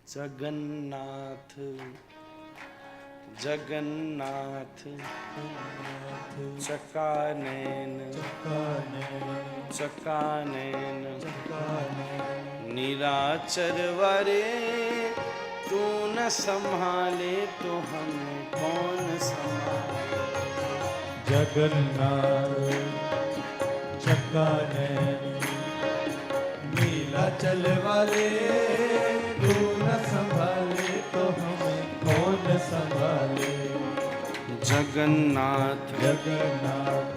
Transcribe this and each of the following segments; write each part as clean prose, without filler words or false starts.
जगन्नाथ जगन्नाथ चकानैन चकानैन नीलाचर वरे तू न संभाले तो हम कौन संभाले। जगन्नाथ चकानैन नीलाचल वाले तू न संभाले तो हमें कौन संभाले। जगन्नाथ जगन्नाथ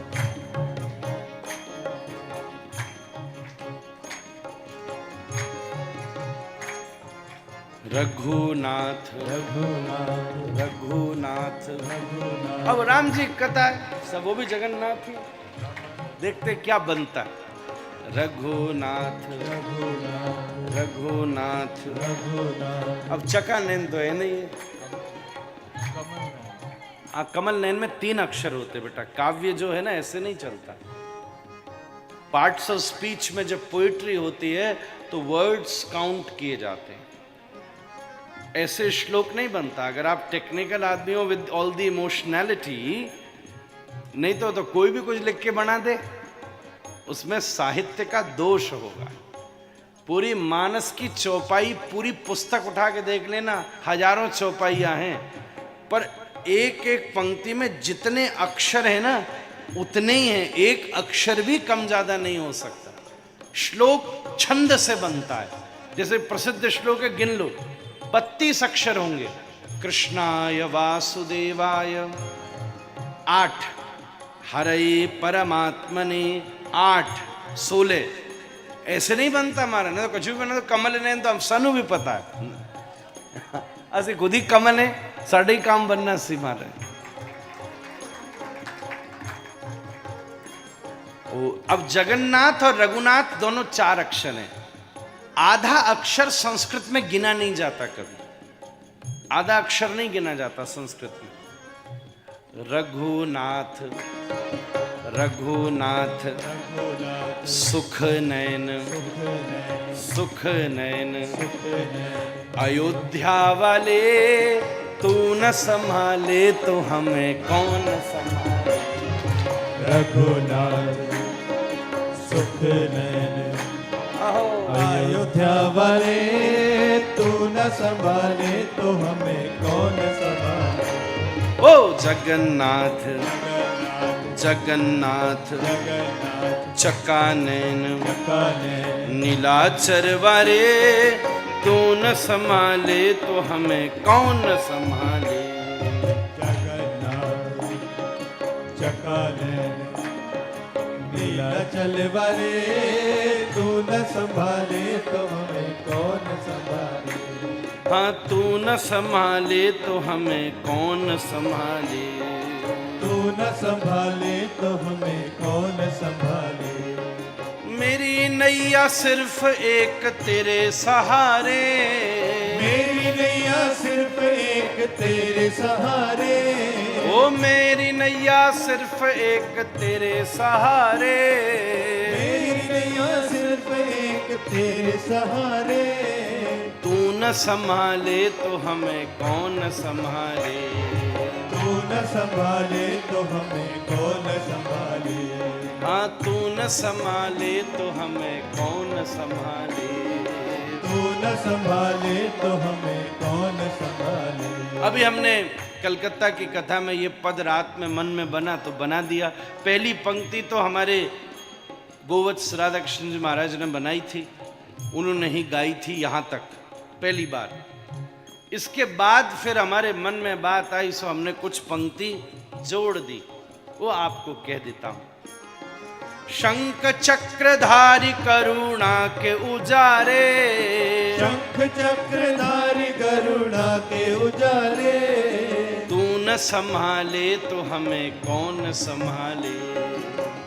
रघुनाथ रघुनाथ रघुनाथ। रघुनाथ। अब राम जी कथा है सब, वो भी जगन्नाथ ही। देखते क्या बनता है। रघुनाथ रघुनाथ रघुनाथ। रघुनाथ। अब चका नैन तो है नहीं है। हाँ, कमल नैन में 3 अक्षर होते बेटा। काव्य जो है ना ऐसे नहीं चलता। पार्ट्स ऑफ स्पीच में जब पोइट्री होती है तो वर्ड्स काउंट किए जाते हैं, ऐसे श्लोक नहीं बनता। अगर आप टेक्निकल आदमी हो विद ऑल द इमोशनैलिटी, नहीं तो कोई भी कुछ लिख के बना दे, उसमें साहित्य का दोष होगा। पूरी मानस की चौपाई, पूरी पुस्तक उठा के देख लेना, हजारों चौपाइयां हैं, पर एक एक पंक्ति में जितने अक्षर है ना उतने ही हैं। एक अक्षर भी कम ज्यादा नहीं हो सकता। श्लोक छंद से बनता है। जैसे प्रसिद्ध श्लोक है, गिन लो, 32 अक्षर होंगे। कृष्णाय वासुदेवाय 8, हरे परमात्मने 8, 16। ऐसे नहीं बनता हमारा। ना तो कछु भी बना तो कमल ने तो हम सनु भी पता है। असि खुद ही कमल है, साढ़े ही काम बनना सी मारे। अब जगन्नाथ और रघुनाथ दोनों 4 अक्षर हैं। आधा अक्षर संस्कृत में गिना नहीं जाता कभी। आधा अक्षर नहीं गिना जाता संस्कृत में। रघुनाथ रघुनाथ सुख नैन सुख नैन अयोध्या वाले तू न संभाले तो हमें कौन संभाले। रघुनाथ सुख नैन अयोध्या वाले तू न संभाले तो हमें कौन संभाले। ओ जगन्नाथ जगन्नाथ चकानैन नीलाचर वाले तू न संभाले तो हमें कौन संभाले। जगन्नाथ चकानैन नीलाचल वाले तू न संभाले तो हमें कौन संभाले। हाँ, तू न संभाले तो हमें कौन संभाले। तू न संभाले तो हमें कौन संभाले। मेरी नैया सिर्फ एक तेरे सहारे। मेरी नैया सिर्फ एक तेरे सहारे। ओ मेरी नैया सिर्फ एक तेरे सहारे। मेरी नैया सिर्फ एक तेरे सहारे। तू न संभाले तो हमें कौन संभाले। तू न संभाले तो हमें कौन संभाले। हाँ, तू न संभाले तो हमें कौन संभाले। तू न संभाले तो हमें कौन संभाले। अभी हमने कलकत्ता की कथा में ये पद रात में मन में बना तो बना दिया। पहली पंक्ति तो हमारे गोवत्स राधा कृष्ण जी महाराज ने बनाई थी, उन्होंने ही गाई थी यहाँ तक पहली बार। इसके बाद फिर हमारे मन में बात आई सो हमने कुछ पंक्ति जोड़ दी, वो आपको कह देता हूं। शंख चक्रधारी करुणा के उजारे। शंख चक्रधारी करुणा के उजाले। तू न संभाले तो हमें कौन संभाले।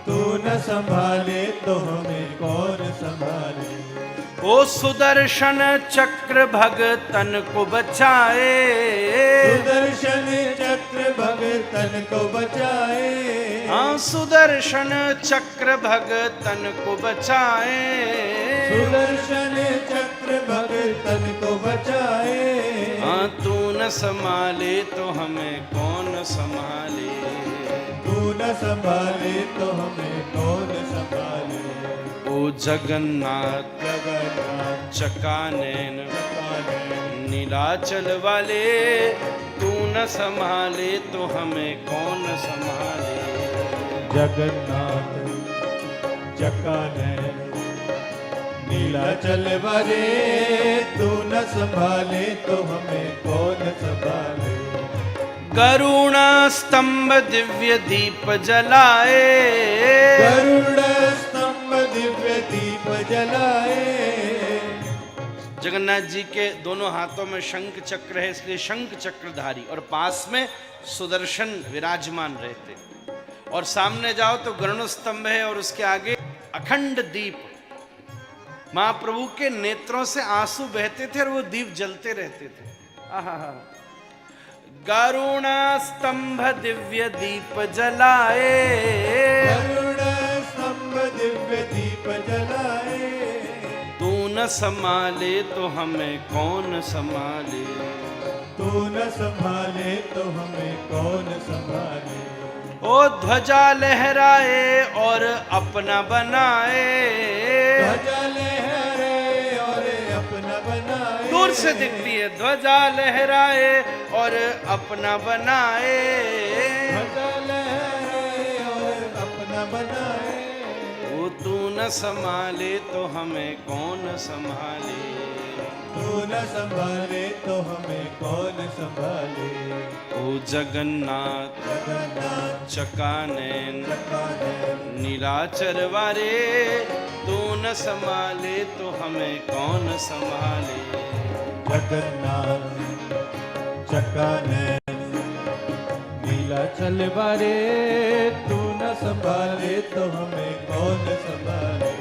तू न संभाले तो हमें कौन संभाले। ओ सुदर्शन चक्र भगतन को बचाए। सुदर्शन चक्र भगतन को बचाए। हाँ, सुदर्शन चक्र भगतन को बचाए। सुदर्शन चक्र भगतन को बचाए। हाँ तू न संभाले तो हमें कौन संभाले, तू न संभाले तो हमें कौन संभाले। ओ जगन्नाथ जगन्नाथ चकानैन चकानैन नीलाचल वाले, तू न संभाले तो हमें कौन संभाले। जगन्नाथ चकानैन नीलाचल वाले, तू न संभाले तो हमें कौन संभाले। करुणा स्तंभ दिव्य दीप जलाए, गरुड़ स्तंभ दिव्य दीप जलाए। जगन्नाथ जी के दोनों हाथों में शंख चक्र है, इसलिए शंख चक्रधारी, और पास में सुदर्शन विराजमान रहते। और सामने जाओ तो गरुड़ स्तंभ है और उसके आगे अखंड दीप। महाप्रभु के नेत्रों से आंसू बहते थे और वो दीप जलते रहते थे। आहा, गरुण स्तंभ दिव्य दीप जलाए, गरुड़ स्तंभ दिव्य दीप जलाए। तू न संभाले तो हमें कौन संभाले, तू न संभाले तो हमें कौन संभाले। ओ ध्वजा लहराए और अपना बनाए, ध्वजा लहराए और अपना बनाए। दूर से दिखती है, ध्वजा लहराए और अपना बनाए। ध्वजा लहराए और अपना बनाए। वो तू न संभाले तो हमें कौन संभाले, तू न संभाले तो हमें कौन संभाले। ओ जगन्नाथ जगन्नाथ चकानैन चकानैन नीलाचल वाले, तू न संभाले तो हमें कौन संभाले। जगन्नाथ चकानैन नीलाचल वाले, तू न संभाले तो हमें कौन संभाले।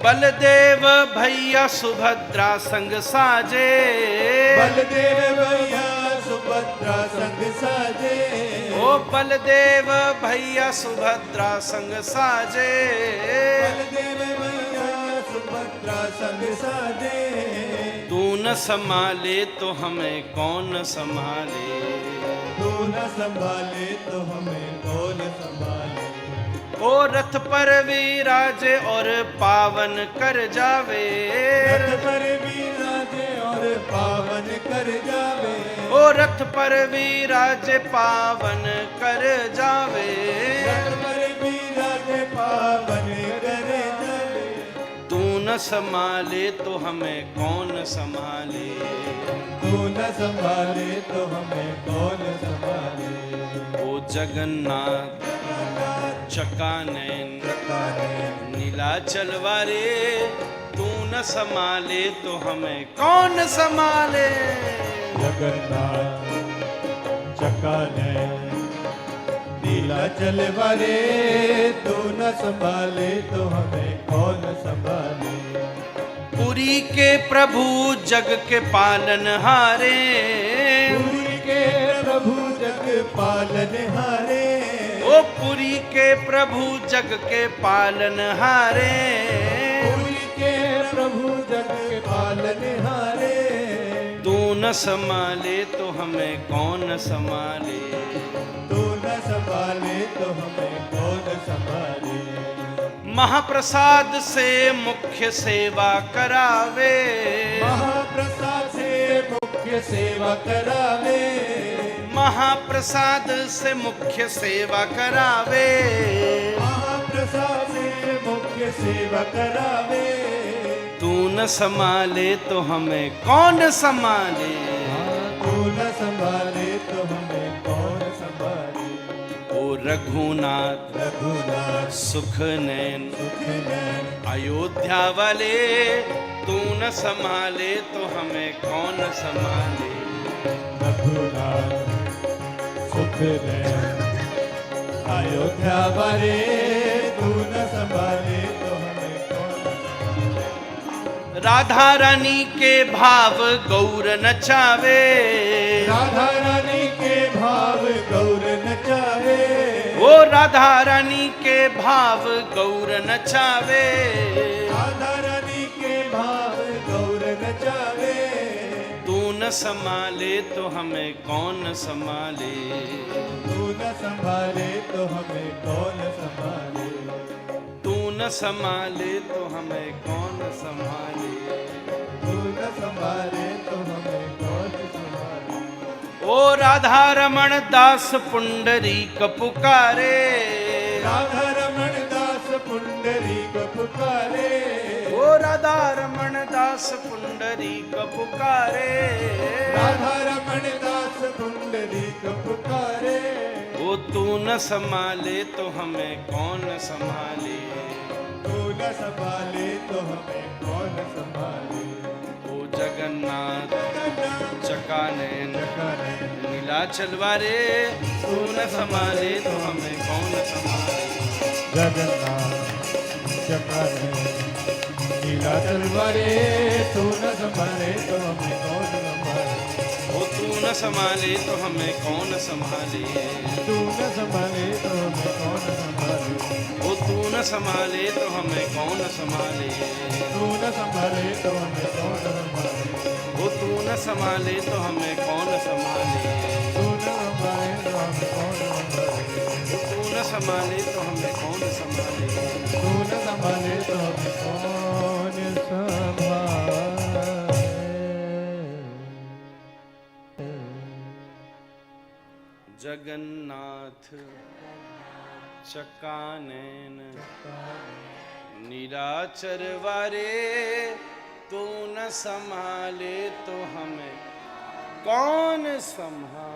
बलदेव भैया सुभद्रा संग साजे, बलदेव भैया सुभद्रा संग साजे। ओ बलदेव भैया सुभद्रा संग साजे, बलदेव भैया सुभद्रा संग साजे। तू न संभाले तो हमें कौन संभाले, तू न संभाले तो हमें कौन संभाले। ओ रथ पर विराजे और पावन कर जावे, रथ पर विराजे और पावन कर जावे। ओ रथ पर विराजे पावन कर जावे। रथ पर विराजे पावन कर जावे। तू न संभाले तो हमें कौन संभाले, तू न संभाले तो हमें कौन संभाले। ओ जगन्नाथ चकानैन नीलाचल वाले, तू न संभाले तो हमें कौन संभाले। जगन्नाथ चकानैन नीलाचल वाले, तू न संभाले तो हमें कौन संभाले। पुरी के प्रभु जग के पालन हारे, पुरी के प्रभु जग पालन हारे। ओ पुरी के प्रभु जग के पालन हारे, पुरी के प्रभु जग के पालन हारे। तू न संभाले तो हमें कौन संभाले, तू न संभाले तो हमें कौन संभाले। महाप्रसाद से मुख्य सेवा करावे, महाप्रसाद से मुख्य सेवा करावे। महाप्रसाद से मुख्य सेवा करावे। महाप्रसाद से मुख्य सेवा करावे। तू न संभाले तो हमें कौन संभाले, तू न संभाले तो हमें कौन संभाले। ओ रघुनाथ रघुनाथ सुख नैन सुखनैन अयोध्या वाले, तू न संभाले तो हमें कौन संभाले। रघुनाथ सुखनैन अयोध्या वाले, तू न संभाले तो हमें कौन संभाले। राधा रानी के भाव गौर नचावे, राधा रानी के भाव गौर नचावे। ओ राधा रानी के भाव गौर नचावे। राधा रानी के भाव गौर नचावे। तू न संभाले तो हमें कौन संभाले, तू न संभाले तो हमें कौन संभाले, तू न संभाले तो हमें कौन संभाले, तू न संभाले तो हमें कौन संभाले। ओ राधा रमण दास पुंडरीक पुकारे, राधा रमण दास पुंडरीक पुकारे, ओ राधा रमण दास पुंडरीक पुकारे, राधा रमण दास पुंडरीक पुकारे। ओ तू न संभाले तो हमें कौन संभाले, तू न संभाले तो हमें कौन संभाले। ओ जगन्नाथ चकानैन नीलाचल वारे, तू न संभाले तो हमें कौन संभाले, जगन्नाथ चकानैन नीलाचल वारे, तू न संभाले तो हमें कौन संभाले। ओ तू न संभाले तो हमें कौन संभाले, तू न संभाले तो हमें कौन संभाले। ओ तू न संभाले तो हमें कौन संभाले, तू न संभाले तो हमें कौन संभाले। ओ तू न संभाले तो हमें कौन संभाले, तू न संभाले तो हमें कौन संभाले। तू न संभाले तो हमें कौन संभाले, तू न संभाले तो हमें कौन संभाले। जगन्नाथ चकानैन निराचर वारे, तू न संभाले तो हमें कौन संभाले।